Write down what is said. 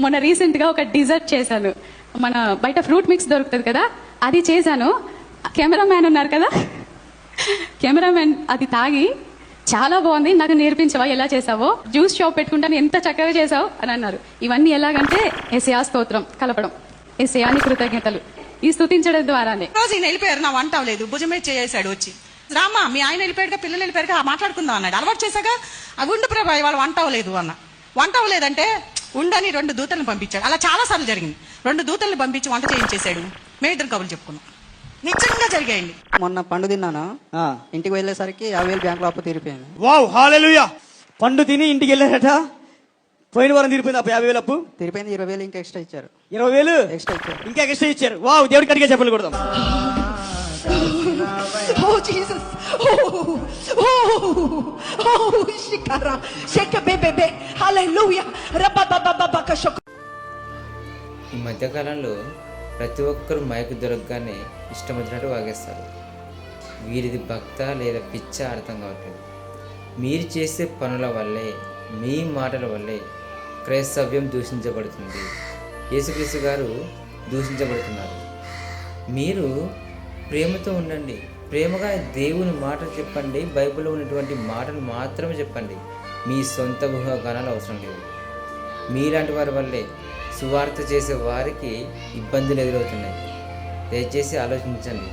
మొన్న రీసెంట్గా ఒక డిజర్ట్ చేశాను. మన బయట ఫ్రూట్ మిక్స్ దొరుకుతుంది కదా, అది చేశాను. కెమెరామ్యాన్ ఉన్నారు కదా, కెమెరామ్యాన్ అది తాగి చాలా బాగుంది, నాకు నేర్పించవా ఎలా చేసావో, జ్యూస్ షాప్ పెట్టుకుంటాను ఎంత చక్కగా చేసావు అని అన్నారు. ఇవన్నీ ఎలాగంటే ఎస్ఏఆ స్తోత్రం కలపడం, ఎస్ఏఆని కృతజ్ఞతలు ఈ స్తుతించడం ద్వారానే. రోజు ఈయన వెళ్ళిపోయారు, నా వంట అవ్వలేదు, భుజమే చేసాడు వచ్చి, రామా మీ ఆయన వెళ్ళిపోయాడుగా, పిల్లలు వెళ్ళిపోయారుగా, మాట్లాడుకుందాం అన్నాడు. అలవాటు చేశాగా, అవి ఉండు ప్రభా ఇవాళ వంట అవ్వలేదు అన్న. వంట అవ్వలేదంటే ఉండని 2 దూతలను పంపించాడు. అలా చాలా సార్లు జరిగింది. 2 దూతలను పంపించి వంట చేయించేశాడు. మేము ఇద్దరు కబుర్లు చెప్పుకున్నాం, నిజంగా జరిగాయండి. మొన్న పండు తిన్నాను, ఇంటికి వెళ్ళేసరికి 50,000 బ్యాంకులో అప్పు తీరిపోయింది. వావ్ హల్లెలూయా. పండు తిని ఇంటికి వెళ్ళారట, పోయిన వారం తీరిపోయింది. 50,000 అప్పు తీరిపోయింది. 20,000 ఇంకా ఎక్స్ట్రా ఇచ్చారు. 20,000 ఎక్స్ట్రా ఇచ్చారు. ఇంకా ఎక్స్ట్రా ఇచ్చారు. వావ్, దేవుడికి అడిగే చెప్పలు కొడదాం. Oh Jesus! Oh shikara, shake bebe, hallelujah. Rababababaka shok. ఈ మధ్యకాలంలో ప్రతి ఒక్కరు మైకు దొరకగానే ఇష్టం వచ్చినట్టు వాగేస్తారు. వీరిది భక్త లేదా పిచ్చ అర్థం కావట్లేదు. మీరు చేసే పనుల వల్లే, మీ మాటల వల్లే క్రైస్తవ్యం దూషించబడుతుంది. యేసుక్రీస్తు గారు దూషించబడుతున్నారు. మీరు ప్రేమతో ఉండండి, ప్రేమగా దేవుని మాటలు చెప్పండి, బైబిల్లో ఉన్నటువంటి మాటలు మాత్రమే చెప్పండి. మీ సొంత ఊహాగానాలు అవసరం లేదు. మీలాంటి వారి వల్లే సువార్త చేసే వారికి ఇబ్బందులు ఎదురవుతున్నాయి. దయచేసి ఆలోచించండి.